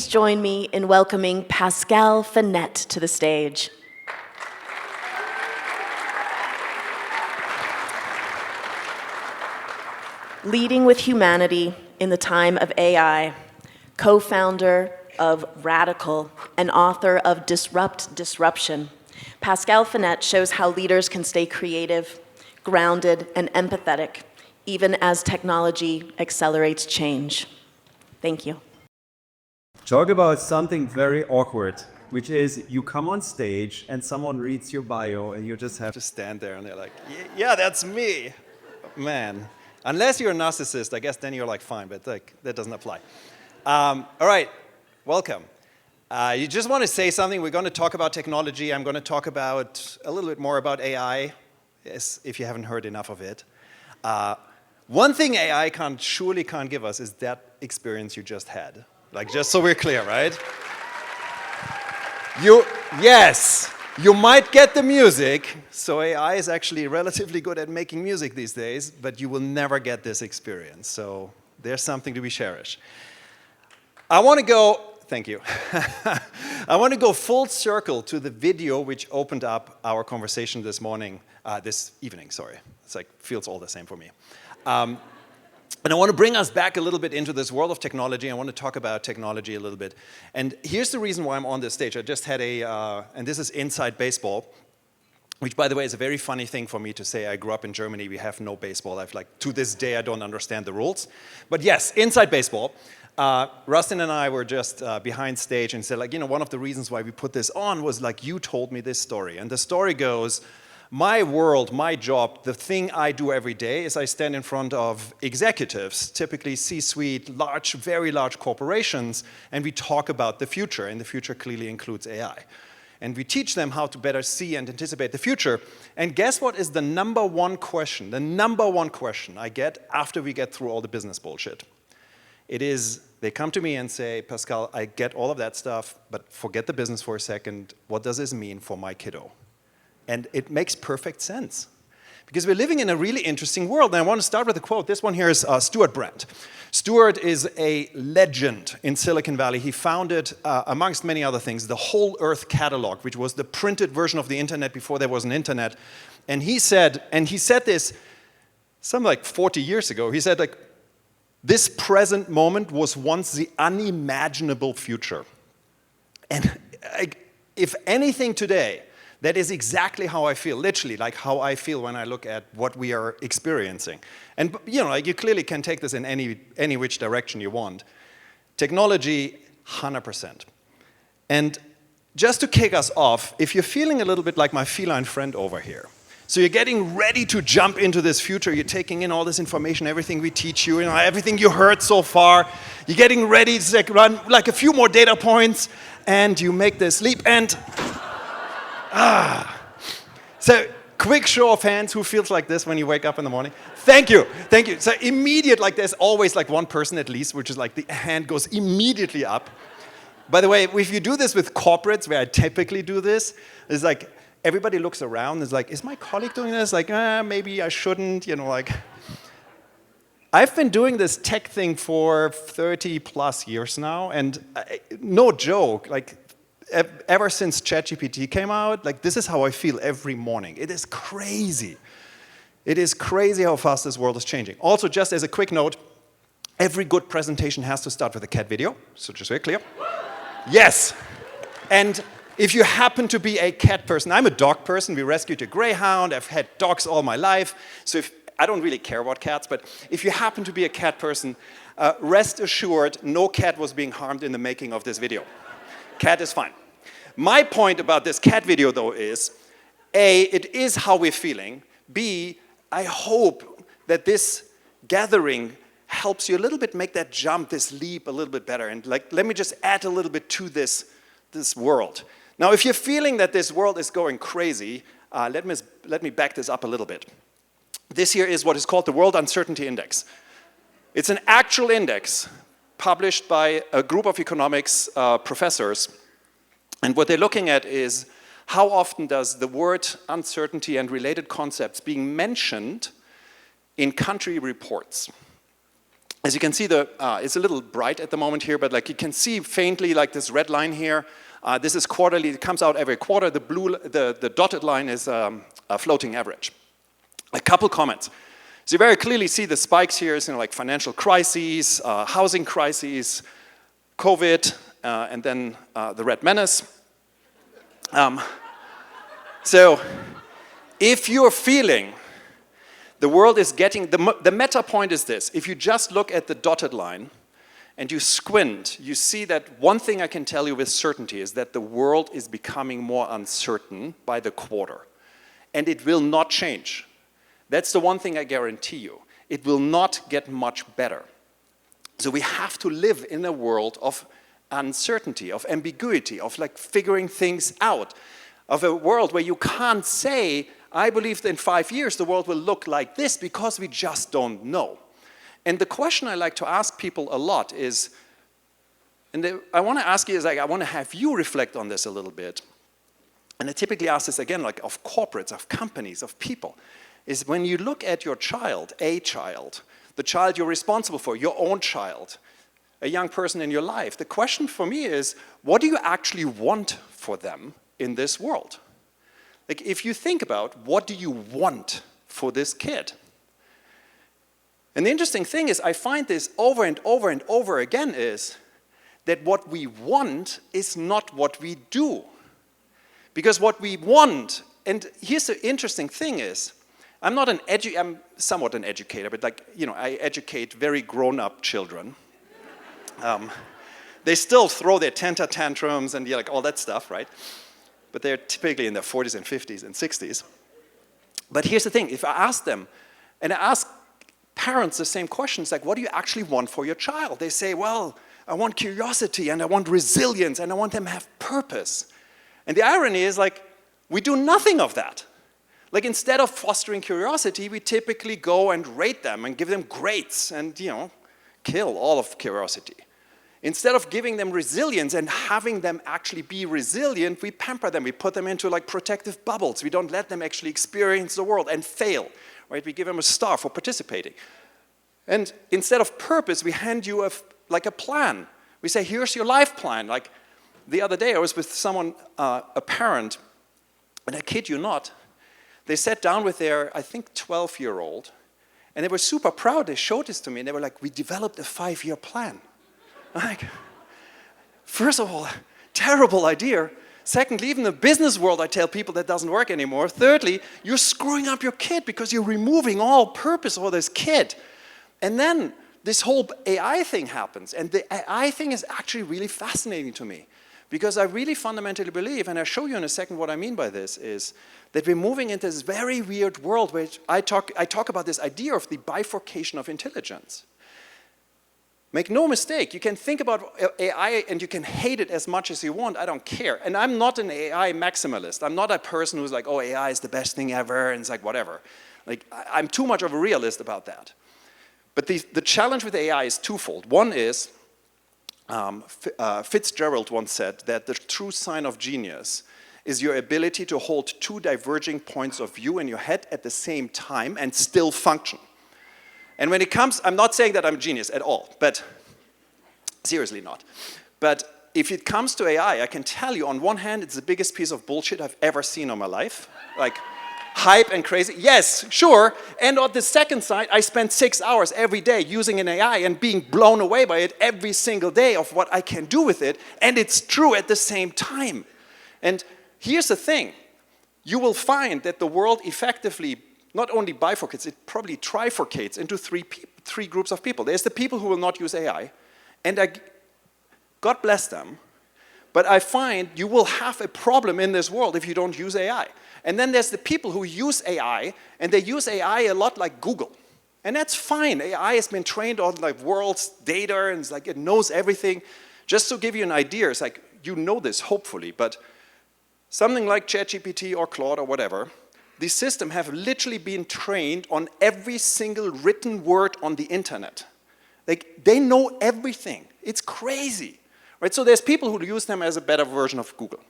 please join me in welcoming Pascal Finette to the stage. Leading with humanity in the time of AI, co-founder of Radical and author of Disrupt Disruption, Pascal Finette shows how leaders can stay creative, grounded, and empathetic, even as technology accelerates change. Thank you. Talk about something very awkward, which is you come on stage and someone reads your bio and you just have to stand there and they're like, yeah, that's me. Man. Unless you're a narcissist, I guess then you're like, fine, but like, that doesn't apply. All right, welcome. You just want to say something. We're going to talk about technology. I'm going to talk about a little bit more about AI, if you haven't heard enough of it. One thing AI surely can't give us is that experience you just had. Like, just so we're clear, right? Yes. You might get the music, so AI is actually relatively good at making music these days, but you will never get this experience, so there's something to be cherished. I want to go, thank you. I want to go full circle to the video which opened up our conversation this evening, sorry. It's like, feels all the same for me. And I want to bring us back a little bit into this world of technology. I want to talk about technology a little bit. And here's the reason why I'm on this stage. I just had and this is Inside Baseball, which, by the way, is a very funny thing for me to say. I grew up in Germany. We have no baseball. To this day, I don't understand the rules. But yes, Inside Baseball. Rustin and I were just behind stage and said, one of the reasons why we put this on was you told me this story. And the story goes, my world, my job, the thing I do every day is I stand in front of executives, typically C-suite, very large corporations, and we talk about the future, and the future clearly includes AI. And we teach them how to better see and anticipate the future. And guess what is the number one question I get after we get through all the business bullshit? It is, they come to me and say, Pascal, I get all of that stuff, but forget the business for a second. What does this mean for my kiddo? And it makes perfect sense. Because we're living in a really interesting world. And I want to start with a quote. This one here is Stuart Brand. Stuart is a legend in Silicon Valley. He founded, amongst many other things, the Whole Earth Catalog, which was the printed version of the internet before there was an internet. And he said this something like 40 years ago. He said, this present moment was once the unimaginable future. And if anything today, that is exactly how I feel, literally, how I feel when I look at what we are experiencing. And you clearly can take this in any which direction you want. Technology, 100%. And just to kick us off, if you're feeling a little bit like my feline friend over here, so you're getting ready to jump into this future, you're taking in all this information, everything we teach you, everything you heard so far, you're getting ready to run a few more data points, and you make this leap, and so, quick show of hands, who feels like this when you wake up in the morning? Thank you. So immediate, there's always one person at least, which is the hand goes immediately up. By the way, if you do this with corporates, where I typically do this, it's everybody looks around, is is my colleague doing this? Maybe I shouldn't, I've been doing this tech thing for 30 plus years now, and no joke, ever since ChatGPT came out, this is how I feel every morning. It is crazy. It is crazy how fast this world is changing. Also, just as a quick note, every good presentation has to start with a cat video, so just very clear. Yes. And if you happen to be a cat person, I'm a dog person. We rescued a greyhound. I've had dogs all my life. So I don't really care about cats, but if you happen to be a cat person, rest assured, no cat was being harmed in the making of this video. Cat is fine. My point about this cat video, though, is A, it is how we're feeling. B, I hope that this gathering helps you a little bit make that jump, this leap a little bit better. And let me just add a little bit to this world. Now, if you're feeling that this world is going crazy, let me back this up a little bit. This here is what is called the World Uncertainty Index. It's an actual index published by a group of economics professors. And what they're looking at is how often does the word uncertainty and related concepts being mentioned in country reports. as you can see, it's a little bright at the moment here, but like you can see faintly like this red line here. This is quarterly, it comes out every quarter. The dotted line is a floating average. A couple comments. So you very clearly see the spikes here, like financial crises, housing crises, COVID, and then the Red Menace. So if you're feeling the world is getting, the meta point is this: if you just look at the dotted line and you squint, you see that one thing I can tell you with certainty is that the world is becoming more uncertain by the quarter. And it will not change. That's the one thing I guarantee you. It will not get much better. So we have to live in a world of uncertainty, of ambiguity, of like figuring things out, of a world where you can't say, I believe that in 5 years the world will look like this, because we just don't know. And the question I like to ask people a lot is, I want to ask you is like, I want to have you reflect on this a little bit. And I typically ask this again, like of corporates, of companies, of people, is when you look at your child, the child you're responsible for, your own child, a young person in your life, the question for me is, what do you actually want for them in this world? Like, if you think about what do you want for this kid? And the interesting thing is, I find this over and over and over again, is that what we want is not what we do. Because what we want, and here's the interesting thing is, I'm somewhat an educator, but like, I educate very grown-up children. They still throw their temper tantrums and like all that stuff, right? But they're typically in their 40s and 50s and 60s. But here's the thing, if I ask them, and I ask parents the same questions, like, what do you actually want for your child? They say, well, I want curiosity, and I want resilience, and I want them to have purpose. And the irony is, like, we do nothing of that. Like, instead of fostering curiosity, we typically go and rate them and give them grades and, kill all of curiosity. Instead of giving them resilience and having them actually be resilient, we pamper them. We put them into like protective bubbles. We don't let them actually experience the world and fail, right? We give them a star for participating. And instead of purpose, we hand you a plan. We say, here's your life plan. Like the other day, I was with someone, a parent, and I kid you not, they sat down with their, I think, 12-year-old, and they were super proud. They showed this to me, and they were like, we developed a 5-year plan. Like, first of all, terrible idea. Secondly, even in the business world, I tell people that doesn't work anymore. Thirdly, you're screwing up your kid because you're removing all purpose for this kid. And then this whole AI thing happens. And the AI thing is actually really fascinating to me, because I really fundamentally believe, and I'll show you in a second what I mean by this, is that we're moving into this very weird world where I talk about this idea of the bifurcation of intelligence. Make no mistake, you can think about AI and you can hate it as much as you want, I don't care. And I'm not an AI maximalist. I'm not a person who's like, oh, AI is the best thing ever, and it's like, whatever. Like, I'm too much of a realist about that. But the challenge with AI is twofold. One is, Fitzgerald once said that the true sign of genius is your ability to hold two diverging points of view in your head at the same time and still function. And when it comes, I'm not saying that I'm a genius at all, but seriously not. But if it comes to AI, I can tell you, on one hand, it's the biggest piece of bullshit I've ever seen in my life. Like, hype and crazy. Yes, sure. And on the second side, I spend 6 hours every day using an AI and being blown away by it every single day of what I can do with it. And it's true at the same time. And here's the thing. You will find that the world effectively not only bifurcates, it probably trifurcates into three groups of people. There's the people who will not use AI, and God bless them, but I find you will have a problem in this world if you don't use AI. And then there's the people who use AI, and they use AI a lot like Google. And that's fine. AI has been trained on like world's data, and it's like it knows everything. Just to give you an idea, it's like, you know this hopefully, but something like ChatGPT or Claude or whatever, these systems have literally been trained on every single written word on the internet. Like, they know everything. It's crazy, right? So there's people who use them as a better version of Google.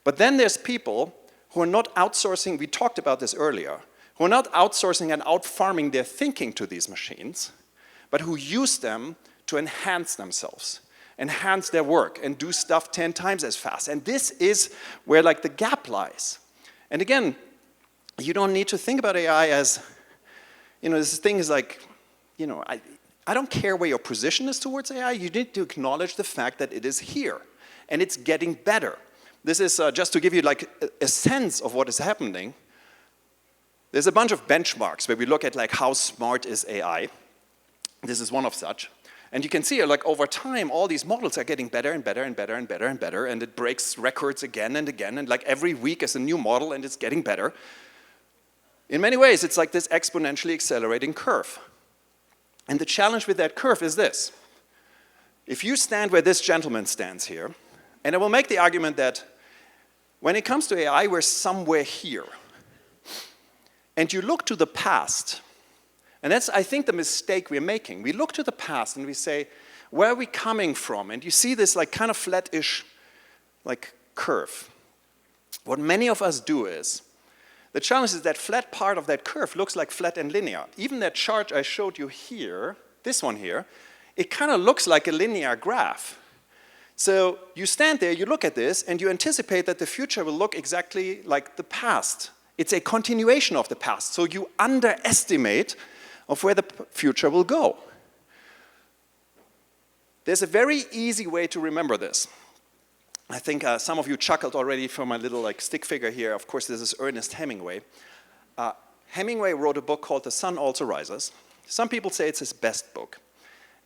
But then there's people who are not outsourcing, we talked about this earlier, who are not outsourcing and out-farming their thinking to these machines, but who use them to enhance themselves, enhance their work, and do stuff 10 times as fast. And this is where like the gap lies. And again, you don't need to think about AI as, this thing is like, I don't care where your position is towards AI. You need to acknowledge the fact that it is here, and it's getting better. This is just to give you like a sense of what is happening. There's a bunch of benchmarks where we look at like how smart is AI. This is one of such. And you can see like over time, all these models are getting better and better and better and better and better, and it breaks records again and again, and like every week is a new model and it's getting better. In many ways, it's like this exponentially accelerating curve. And the challenge with that curve is this. If you stand where this gentleman stands here, and I will make the argument that when it comes to AI, we're somewhere here. And you look to the past, and that's, I think, the mistake we're making. We look to the past and we say, where are we coming from? And you see this like kind of flat-ish like curve. What many of us do is, the challenge is that flat part of that curve looks like flat and linear. Even that chart I showed you here, this one here, it kind of looks like a linear graph. So you stand there, you look at this, and you anticipate that the future will look exactly like the past. It's a continuation of the past. So you underestimate of where the future will go. There's a very easy way to remember this. I think some of you chuckled already from my little like stick figure here. Of course, this is Ernest Hemingway. Hemingway wrote a book called The Sun Also Rises. Some people say it's his best book.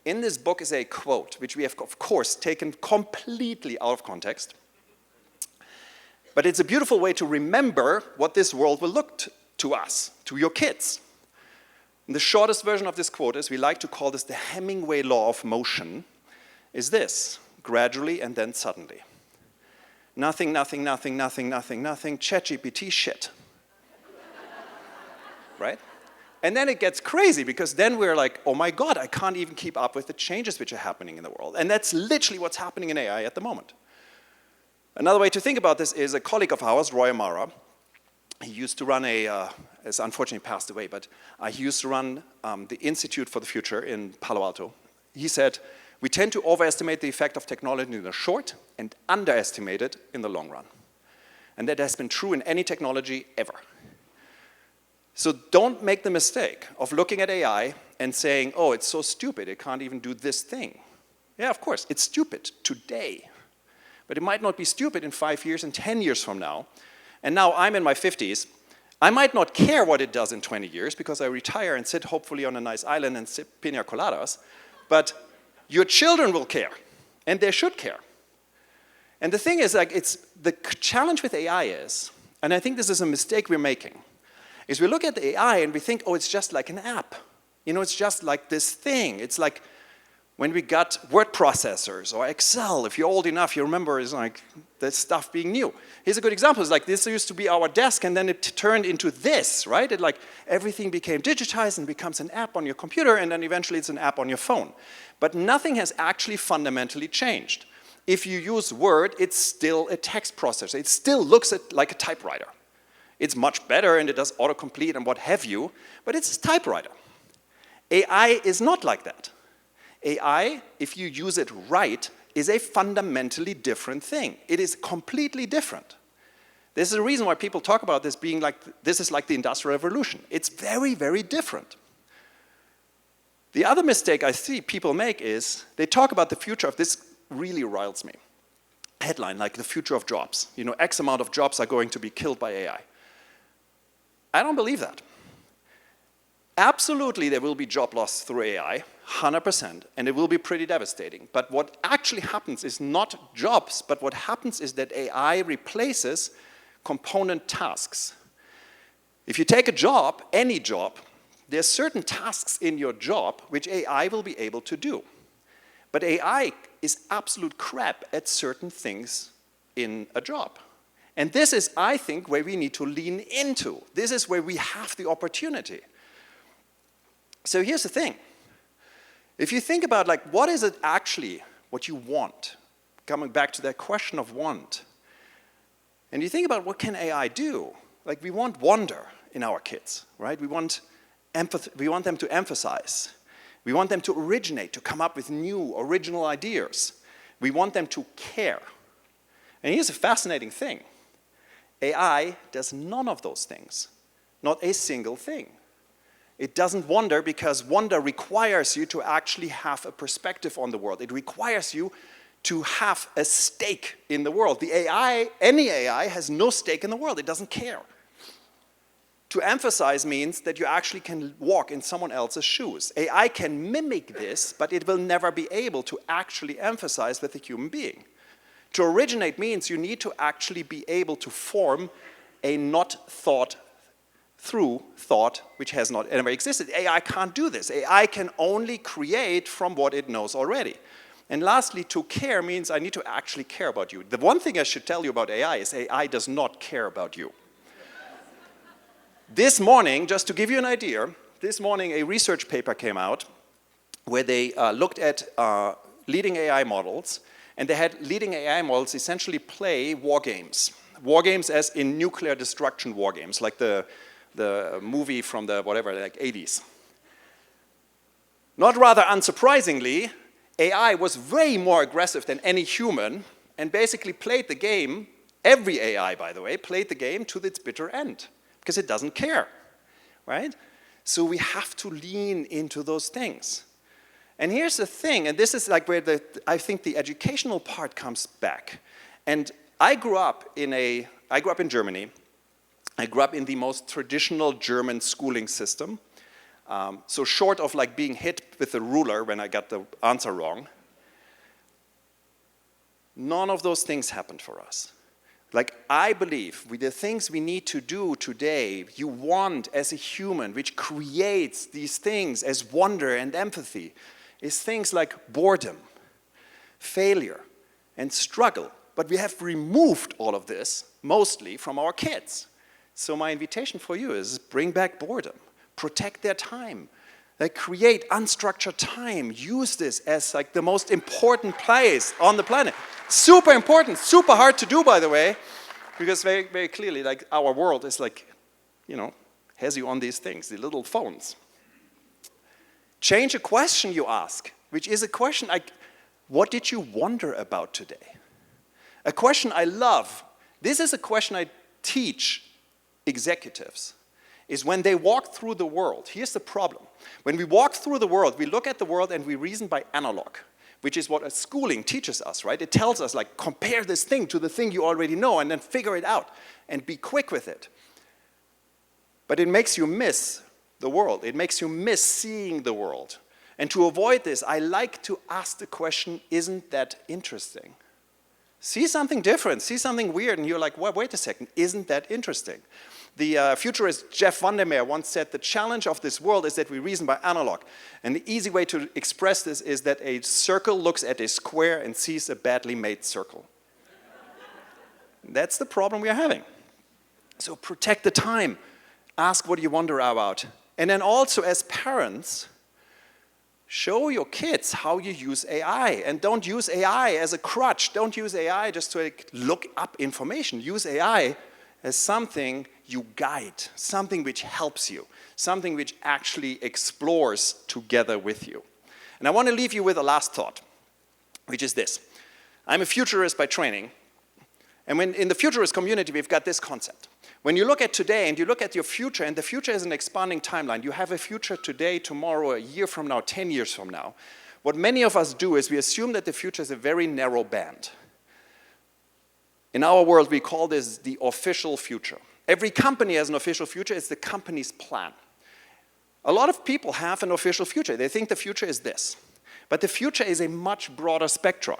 In this book is a quote, which we have, of course, taken completely out of context. But it's a beautiful way to remember what this world will look to us, to your kids. And the shortest version of this quote is, we like to call this the Hemingway law of motion, is this: gradually and then suddenly. Nothing, nothing, nothing, nothing, nothing, nothing, ChatGPT shit. Right? And then it gets crazy, because then we're like, oh my God, I can't even keep up with the changes which are happening in the world. And that's literally what's happening in AI at the moment. Another way to think about this is a colleague of ours, Roy Amara. He used to run has unfortunately passed away, but he used to run the Institute for the Future in Palo Alto. He said, we tend to overestimate the effect of technology in the short and underestimate it in the long run. And that has been true in any technology ever. So don't make the mistake of looking at AI and saying, oh, it's so stupid, it can't even do this thing. Yeah, of course, it's stupid today. But it might not be stupid in 5 years and 10 years from now. And now I'm in my 50s. I might not care what it does in 20 years, because I retire and sit hopefully on a nice island and sip pina coladas. But your children will care, and they should care. And the thing is, like, the challenge with AI is, and I think this is a mistake we're making, is we look at the AI and we think, oh, it's just like an app. It's just like this thing. It's like when we got word processors or Excel. If you're old enough, you remember it's like that stuff being new. Here's a good example. It's like this used to be our desk, and then it turned into this, right? It like everything became digitized and becomes an app on your computer, and then eventually it's an app on your phone. But nothing has actually fundamentally changed. If you use Word, it's still a text processor. It still looks like a typewriter. It's much better, and it does autocomplete and what have you, but it's a typewriter. AI is not like that. AI, if you use it right, is a fundamentally different thing. It is completely different. There's a reason why people talk about this being like, this is like the Industrial Revolution. It's very, very different. The other mistake I see people make is they talk about the future of this, really riles me. Headline, like the future of jobs. X amount of jobs are going to be killed by AI. I don't believe that. Absolutely, there will be job loss through AI, 100%, and it will be pretty devastating. But what actually happens is not jobs, but what happens is that AI replaces component tasks. If you take a job, any job, there's certain tasks in your job which AI will be able to do. But AI is absolute crap at certain things in a job. And this is, I think, where we need to lean into. This is where we have the opportunity. So here's the thing. If you think about, like, what is it actually what you want? Coming back to that question of want. And you think about what can AI do? Like, we want wonder in our kids, right? We want empathy, we want them to emphasize. We want them to originate, to come up with new, original ideas. We want them to care. And here's a fascinating thing. AI does none of those things. Not a single thing. It doesn't wonder because wonder requires you to actually have a perspective on the world. It requires you to have a stake in the world. The AI, any AI, has no stake in the world. It doesn't care. To emphasize means that you actually can walk in someone else's shoes. AI can mimic this, but it will never be able to actually emphasize with a human being. To originate means you need to actually be able to form a not thought through thought which has not ever existed. AI can't do this. AI can only create from what it knows already. And lastly, to care means I need to actually care about you. The one thing I should tell you about AI is AI does not care about you. This morning, just to give you an idea, this morning a research paper came out where they looked at leading AI models, and they had leading AI models essentially play war games. War games as in nuclear destruction war games, like the movie from the whatever, like 80s. Not rather unsurprisingly, AI was way more aggressive than any human and basically played the game, every AI by the way, played the game to its bitter end because it doesn't care, right? So we have to lean into those things. And here's the thing, and this is like where I think the educational part comes back. And I grew up in Germany. I grew up in the most traditional German schooling system. So short of like being hit with a ruler when I got the answer wrong, none of those things happened for us. Like I believe with the things we need to do today, you want as a human, which creates these things as wonder and empathy, is things like boredom, failure, and struggle. But we have removed all of this, mostly from our kids. So my invitation for you is bring back boredom. Protect their time. Like create unstructured time. Use this as like the most important place on the planet. Super important, super hard to do by the way, because very, very clearly like our world is like, you know, has you on these things, the little phones. Change a question you ask, which is a question like, what did you wonder about today? A question I love. This is a question I teach executives, is when they walk through the world. Here's the problem. When we walk through the world, we look at the world and we reason by analog, which is what schooling teaches us, right? It tells us, like, compare this thing to the thing you already know and then figure it out and be quick with it. But it makes you miss the world. It makes you miss seeing the world. And to avoid this, I like to ask the question, isn't that interesting? See something different, see something weird, and you're like, well, wait a second, isn't that interesting? The futurist Jeff Vandermeer once said, the challenge of this world is that we reason by analog. And the easy way to express this is that a circle looks at a square and sees a badly made circle. That's the problem we are having. So protect the time. Ask what you wonder about. And then also as parents, show your kids how you use AI. And don't use AI as a crutch. Don't use AI just to like, look up information. Use AI as something you guide, something which helps you, something which actually explores together with you. And I want to leave you with a last thought, which is this. I'm a futurist by training, and when in the futurist community, we've got this concept. When you look at today and you look at your future, and the future is an expanding timeline, you have a future today, tomorrow, a year from now, 10 years from now. What many of us do is we assume that the future is a very narrow band. In our world, we call this the official future. Every company has an official future. It's the company's plan. A lot of people have an official future. They think the future is this. But the future is a much broader spectrum.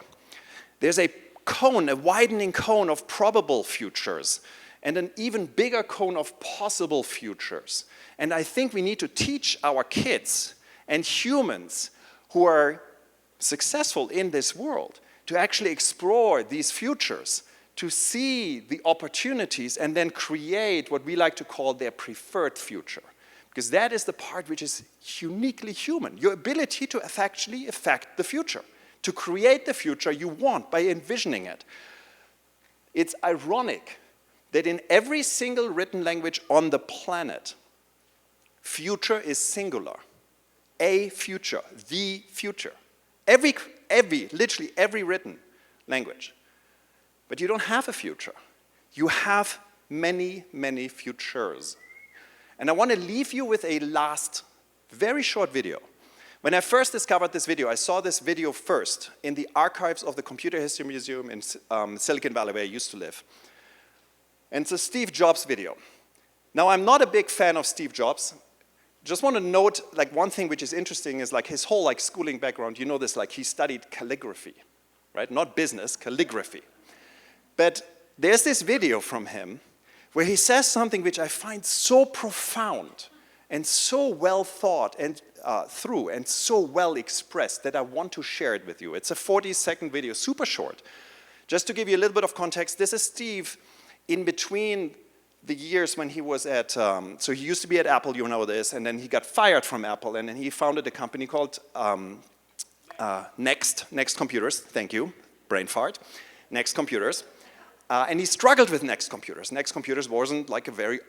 There's a cone, a widening cone of probable futures, and an even bigger cone of possible futures. And I think we need to teach our kids and humans who are successful in this world to actually explore these futures, to see the opportunities and then create what we like to call their preferred future. Because that is the part which is uniquely human, your ability to actually affect the future, to create the future you want by envisioning it. It's ironic that in every single written language on the planet, future is singular. a future, the future. Literally every written language. But you don't have a future. You have many, many futures. And I want to leave you with a last, very short video. When I first discovered this video, I saw this video first in the archives of the Computer History Museum in Silicon Valley, where I used to live. And it's a Steve Jobs video. Now, I'm not a big fan of Steve Jobs. Just want to note, like, one thing which is interesting is, like, his whole, like, schooling background. You know this, like, he studied calligraphy, right? Not business, calligraphy. But there's this video from him where he says something which I find so profound and so well thought and through and so well expressed that I want to share it with you. It's a 40-second video, super short. Just to give you a little bit of context, this is Steve in between the years when he was at, so he used to be at Apple, you know this, and then he got fired from Apple, and then he founded a company called Next Computers, thank you, brain fart, Next Computers. And he struggled with Next Computers. Next Computers wasn't like a very,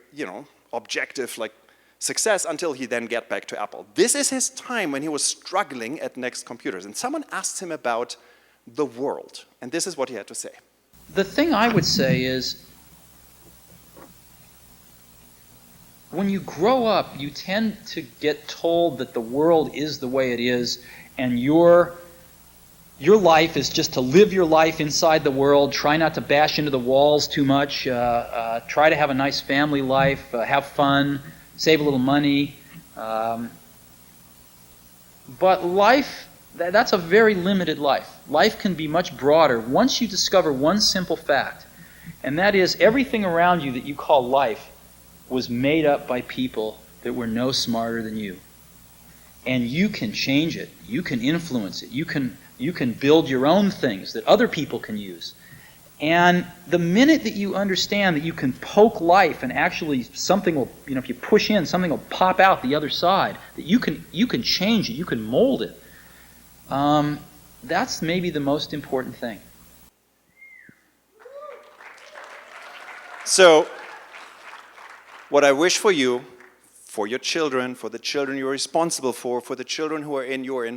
objective, like, success until he then got back to Apple. This is his time when he was struggling at Next Computers. And someone asked him about the world. And this is what he had to say. The thing I would say is, when you grow up, you tend to get told that the world is the way it is, and your life is just to live your life inside the world, try not to bash into the walls too much, try to have a nice family life, have fun, save a little money. But life, that's a very limited life. Life can be much broader once you discover one simple fact, and that is everything around you that you call life was made up by people that were no smarter than you. And you can change it. You can influence it. You can build your own things that other people can use. And the minute that you understand that you can poke life and actually something will, if you push in, something will pop out the other side, that you can change it, you can mold it, that's maybe the most important thing. So, what I wish for you, for your children, for the children you're responsible for the children who are in your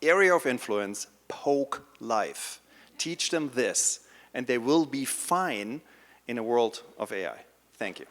area of influence, poke life. Teach them this, and they will be fine in a world of AI. Thank you.